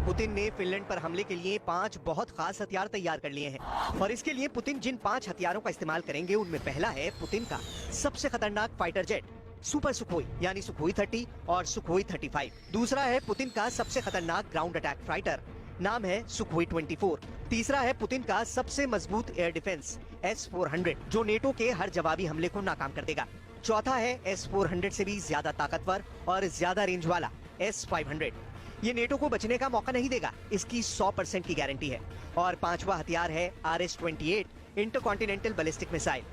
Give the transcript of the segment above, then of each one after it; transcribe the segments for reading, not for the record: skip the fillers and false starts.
Putin ने Finland पर हमले के लिए 5 बहुत खास हथियार तैयार कर लिए हैं और इसके लिए पुतिन जिन 5 हथियारों का इस्तेमाल करेंगे उनमें पहला है पुतिन का सबसे खतरनाक फाइटर जेट सुपर सुखोई यानी सुखोई 30 और सुखोई 35। दूसरा है पुतिन का सबसे खतरनाक ग्राउंड अटैक फाइटर, नाम है सुखोई 24। तीसरा है पुतिन का सबसे मजबूत एयर डिफेंस S-400 जो नेटो के हर जवाबी हमले को नाकाम कर देगा। चौथा है S-400 से भी ज्यादा ताकतवर और ज्यादा रेंज वाला S-500। ये नेटो को बचने का मौका नहीं देगा, इसकी 100% की गारंटी है। और पांचवा हथियार है RS-28 इंटरकॉन्टिनेंटल बैलिस्टिक मिसाइल,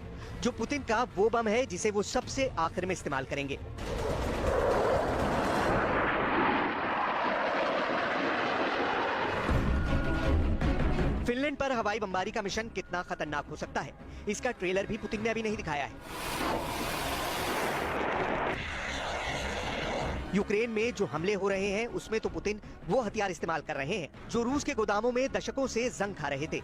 जो पुतिन का वो बम है जिसे वो सबसे आखिर में इस्तेमाल करेंगे। फिनलैंड पर हवाई बमबारी का मिशन कितना खतरनाक हो सकता है, इसका ट्रेलर भी पुतिन ने अभी नहीं दिखाया है। यूक्रेन में जो हमले हो रहे हैं उसमें तो पुतिन वो हथियार इस्तेमाल कर रहे हैं जो रूस के गोदामों में दशकों से जंग खा रहे थे।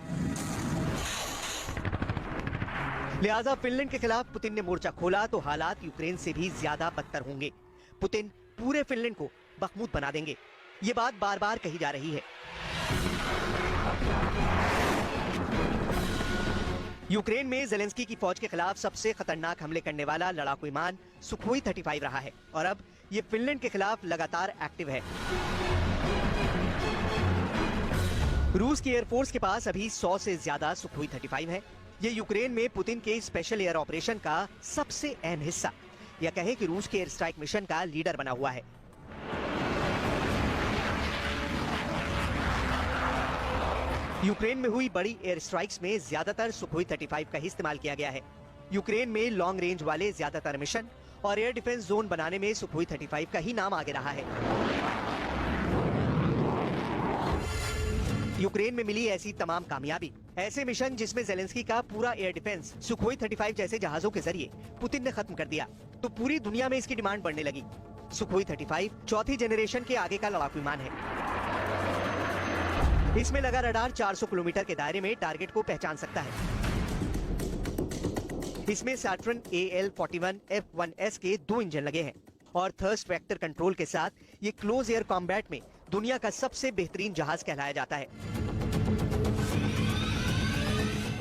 लिहाजा फिनलैंड के खिलाफ पुतिन ने मोर्चा खोला तो हालात यूक्रेन से भी ज्यादा बदतर होंगे। पुतिन पूरे फिनलैंड को बखमूद बना देंगे, ये बात बार बार कही जा रही है। यूक्रेन में ज़ेलेंस्की की फौज के खिलाफ सबसे खतरनाक हमले करने वाला लड़ाकू विमान सुखोई 35 रहा है और अब ये फिनलैंड के खिलाफ लगातार एक्टिव है। रूस की एयरफोर्स के पास अभी 100 से ज्यादा सुखोई 35 है। ये यूक्रेन में पुतिन के स्पेशल एयर ऑपरेशन का सबसे अहम हिस्सा या कहें कि रूस के एयर स्ट्राइक मिशन का लीडर बना हुआ है। यूक्रेन में हुई बड़ी एयर स्ट्राइक्स में ज्यादातर सुखोई 35 का ही इस्तेमाल किया गया है। यूक्रेन में लॉन्ग रेंज वाले ज्यादातर मिशन और एयर डिफेंस जोन बनाने में सुखोई 35 का ही नाम आगे रहा है। यूक्रेन में मिली ऐसी तमाम कामयाबी, ऐसे मिशन जिसमें ज़ेलेंस्की का पूरा एयर डिफेंस सुखोई 35 जैसे जहाजों के जरिए पुतिन ने खत्म कर दिया, तो पूरी दुनिया में इसकी डिमांड बढ़ने लगी। सुखोई 35 चौथी जनरेशन के आगे का लड़ाकू विमान है। इसमें लगा रडार 400 किलोमीटर के दायरे में टारगेट को पहचान सकता है। इसमें सैटर्न AL-41 F1S के 2 इंजन लगे हैं और थर्स्ट वेक्टर कंट्रोल के साथ ये क्लोज एयर कॉम्बैट में दुनिया का सबसे बेहतरीन जहाज कहलाया जाता है।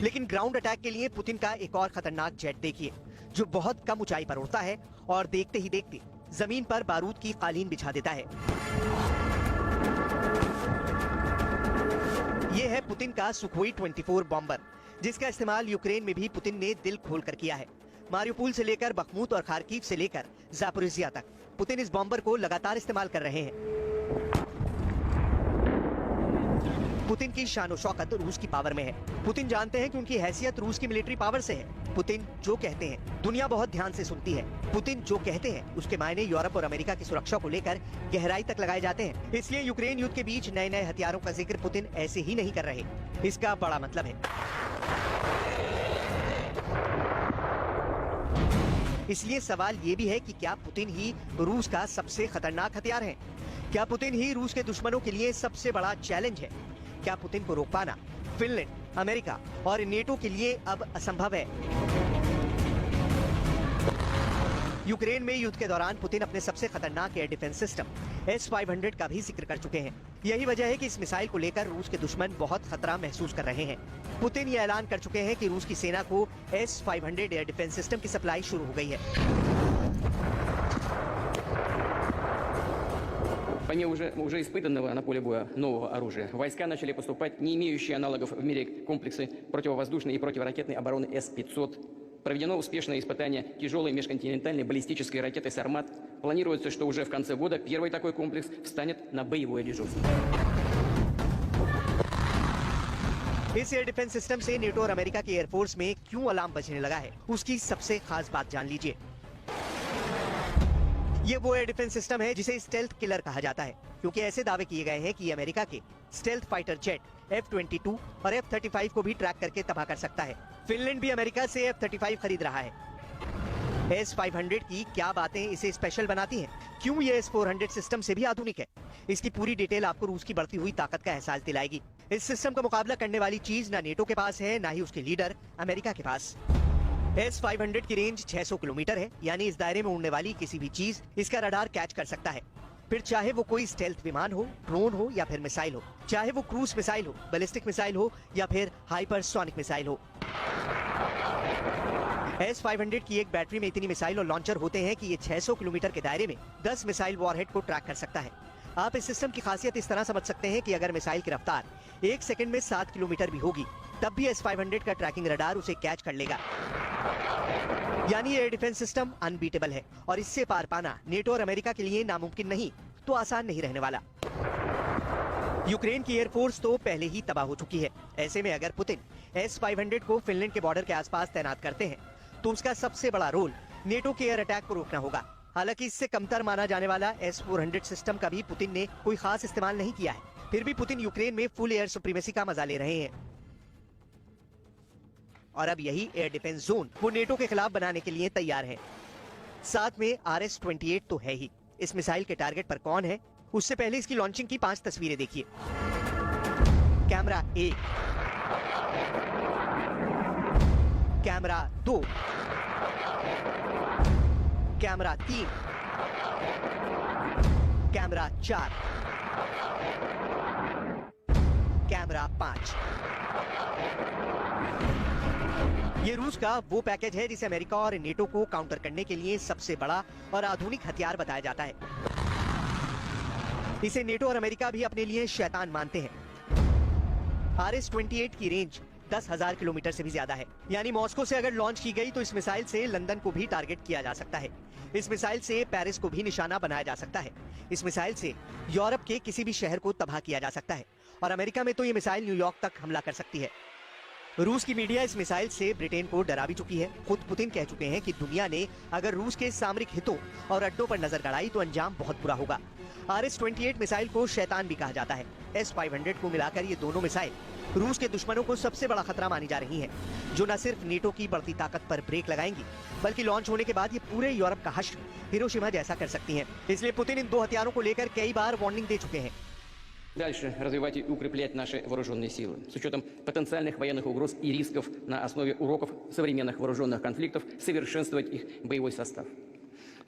लेकिन ग्राउंड अटैक के लिए पुतिन का एक और खतरनाक जेट देखिए, जो बहुत कम ऊंचाई पर उड़ता है और देखते ही देखते जमीन पर बारूद की कालीन बिछा देता है। ये है पुतिन का सुखोई 24 बॉम्बर, जिसका इस्तेमाल यूक्रेन में भी पुतिन ने दिल खोलकर किया है। मारियुपोल से लेकर बखमूत और खार्किव से लेकर ज़ापोरिज़िया तक पुतिन इस बॉम्बर को लगातार इस्तेमाल कर रहे हैं। पुतिन की शान और शौकत रूस की पावर में है। पुतिन जानते हैं कि उनकी हैसियत रूस की मिलिट्री पावर से है। पुतिन जो कहते हैं दुनिया बहुत ध्यान से सुनती है। पुतिन जो कहते हैं उसके मायने यूरोप और अमेरिका की सुरक्षा को लेकर गहराई तक लगाए जाते हैं। इसलिए यूक्रेन युद्ध के बीच नए नए हथियारों का जिक्र पुतिन ऐसे ही नहीं कर रहे, इसका बड़ा मतलब है। इसलिए सवाल ये भी है कि क्या पुतिन ही रूस का सबसे खतरनाक हथियार है? क्या पुतिन ही रूस के दुश्मनों के लिए सबसे बड़ा चैलेंज है? क्या पुतिन को रोक पाना फिनलैंड, अमेरिका और नेटो के लिए अब असंभव है? यूक्रेन में युद्ध के दौरान पुतिन अपने सबसे खतरनाक एयर डिफेंस सिस्टम S-500 का भी जिक्र कर चुके हैं। यही वजह है कि इस मिसाइल को लेकर रूस के दुश्मन बहुत खतरा महसूस कर रहे हैं। पुतिन ये ऐलान कर चुके हैं कि रूस की सेना को S-500 एयर डिफेंस सिस्टम की सप्लाई शुरू हो गई है। Помимо уже испытанного на поле боя нового оружия, войска начали поступать не имеющие аналогов в мире комплексы противовоздушной и противоракетной обороны С-500. Проведено успешное испытание тяжелой межконтинентальной баллистической ракеты «Сармат». Планируется, что уже в конце года первый такой комплекс встанет на боевое дежурство. इस एयर डिफेंस सिस्टम से नेटो और अमेरिका की एयरफोर्स में क्यों अलार्म बजने लगा है, उसकी सबसे खास बात जान लीजिए। ये वो एयर डिफेंस सिस्टम है जिसे स्टेल्थ किलर कहा जाता है, क्योंकि ऐसे दावे किए गए हैं कि ये अमेरिका के स्टेल्थ फाइटर जेट F-22 और F-35 को भी ट्रैक करके तबाह कर सकता है। फिनलैंड भी अमेरिका से F-35 खरीद रहा है। S-500 की क्या बातें इसे स्पेशल बनाती हैं? क्यों ये S-400 सिस्टम से भी आधुनिक है? इसकी पूरी डिटेल आपको रूस की बढ़ती हुई ताकत का एहसास दिलाएगी। इस सिस्टम का मुकाबला करने वाली चीज ना नेटो के पास है, ना ही उसके लीडर अमेरिका के पास। S-500 की रेंज 600 किलोमीटर है, यानी इस दायरे में उड़ने वाली किसी भी चीज इसका रडार कैच कर सकता है। फिर चाहे वो कोई स्टेल्थ विमान हो, ड्रोन हो या फिर मिसाइल हो, चाहे वो क्रूज मिसाइल हो, बैलिस्टिक मिसाइल हो या फिर हाइपरसोनिक मिसाइल हो। S-500 की एक बैटरी में इतनी मिसाइल और लॉन्चर होते हैं कि ये 600 किलोमीटर के दायरे में 10 मिसाइल वॉरहेड को ट्रैक कर सकता है। आप इस सिस्टम की खासियत इस तरह समझ सकते हैं कि अगर मिसाइल की रफ्तार 1 सेकंड में 7 किलोमीटर भी होगी, तब भी S-500 का ट्रैकिंग रडार उसे कैच कर लेगा। यानी एयर डिफेंस सिस्टम अनबीटेबल है और इससे पार पाना नेटो और अमेरिका के लिए नामुमकिन नहीं तो आसान नहीं रहने वाला। यूक्रेन की एयरफोर्स तो पहले ही तबाह हो चुकी है। ऐसे में अगर पुतिन S-500 को फिनलैंड के बॉर्डर के आसपास तैनात करते हैं तो उसका सबसे बड़ा रोल नेटो के एयर अटैक को रोकना होगा। हालांकि इससे कमतर माना जाने वाला S-400 सिस्टम का भी पुतिन ने कोई खास इस्तेमाल नहीं किया है। फिर भी पुतिन यूक्रेन में फुल एयर सुप्रीमेसी का मजा ले रहे हैं और अब यही एयर डिफेंस जोन वो नेटो के खिलाफ बनाने के लिए तैयार है। साथ में RS-28 तो है ही। इस मिसाइल के टारगेट पर कौन है, उससे पहले इसकी लॉन्चिंग की 5 तस्वीरें देखिए। Camera 1, camera 2, camera 3, camera 4, camera 5। ये रूस का वो पैकेज है जिसे अमेरिका और नेटो को काउंटर करने के लिए सबसे बड़ा और आधुनिक हथियार बताया जाता है। इसे नेटो और अमेरिका भी अपने लिए शैतान मानते हैं। RS-28 की रेंज 10,000 किलोमीटर से भी ज्यादा है। यानी मॉस्को से अगर लॉन्च की गई तो इस मिसाइल से लंदन को भी टारगेट किया जा सकता है। इस मिसाइल से पेरिस को भी निशाना बनाया जा सकता है। इस मिसाइल से यूरोप के किसी भी शहर को तबाह किया जा सकता है और अमेरिका में तो ये मिसाइल न्यूयॉर्क तक हमला कर सकती है। रूस की मीडिया इस मिसाइल से ब्रिटेन को डरा भी चुकी है। खुद पुतिन कह चुके हैं कि दुनिया ने अगर रूस के सामरिक हितों और अड्डों पर नजर गड़ाई तो अंजाम बहुत बुरा होगा। RS-28 मिसाइल को शैतान भी कहा जाता है। S-500 को मिलाकर ये दोनों मिसाइल रूस के दुश्मनों को सबसे बड़ा खतरा मानी जा रही हैं, जो न सिर्फ नेटो की बढ़ती ताकत पर ब्रेक लगाएंगी, बल्कि लॉन्च होने के बाद ये पूरे यूरोप का हश्र हिरोशिमा जैसा कर सकती हैं। इसलिए पुतिन इन दो हथियारों को लेकर कई बार वार्निंग दे चुके हैं। Дальше развивать и укреплять наши вооруженные силы с учетом потенциальных военных угроз и рисков на основе уроков современных вооруженных конфликтов, совершенствовать их боевой состав.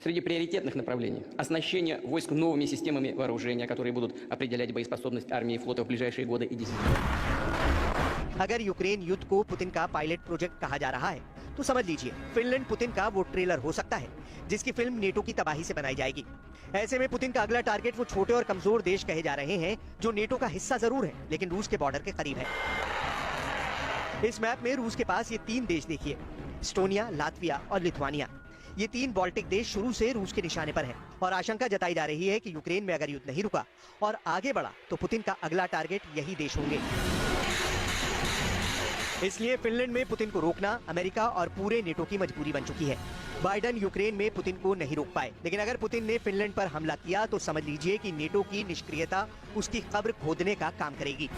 Среди приоритетных направлений – оснащение войск новыми системами вооружения, которые будут определять боеспособность армии и флота в ближайшие годы и десятилетия. अगर यूक्रेन युद्ध को पुतिन का पायलट प्रोजेक्ट कहा जा रहा है तो समझ लीजिए फिनलैंड पुतिन का वो ट्रेलर हो सकता है जिसकी फिल्म नेटो की तबाही से बनाई जाएगी। ऐसे में पुतिन का अगला टारगेट वो छोटे और कमजोर देश कहे जा रहे हैं जो नेटो का हिस्सा जरूर है लेकिन रूस के बॉर्डर के करीब है। इस मैप में रूस के पास ये 3 देश देखिए, एस्टोनिया, लातविया और लिथुआनिया। ये 3 बाल्टिक देश शुरू से रूस के निशाने पर हैं और आशंका जताई जा रही है कि यूक्रेन में अगर युद्ध नहीं रुका और आगे बढ़ा तो पुतिन का अगला टारगेट यही देश होंगे। इसलिए फिनलैंड में पुतिन को रोकना अमेरिका और पूरे नेटो की मजबूरी बन चुकी है। बाइडेन यूक्रेन में पुतिन को नहीं रोक पाए, लेकिन अगर पुतिन ने फिनलैंड पर हमला किया तो समझ लीजिए कि नेटो की निष्क्रियता उसकी कब्र खोदने का काम करेगी।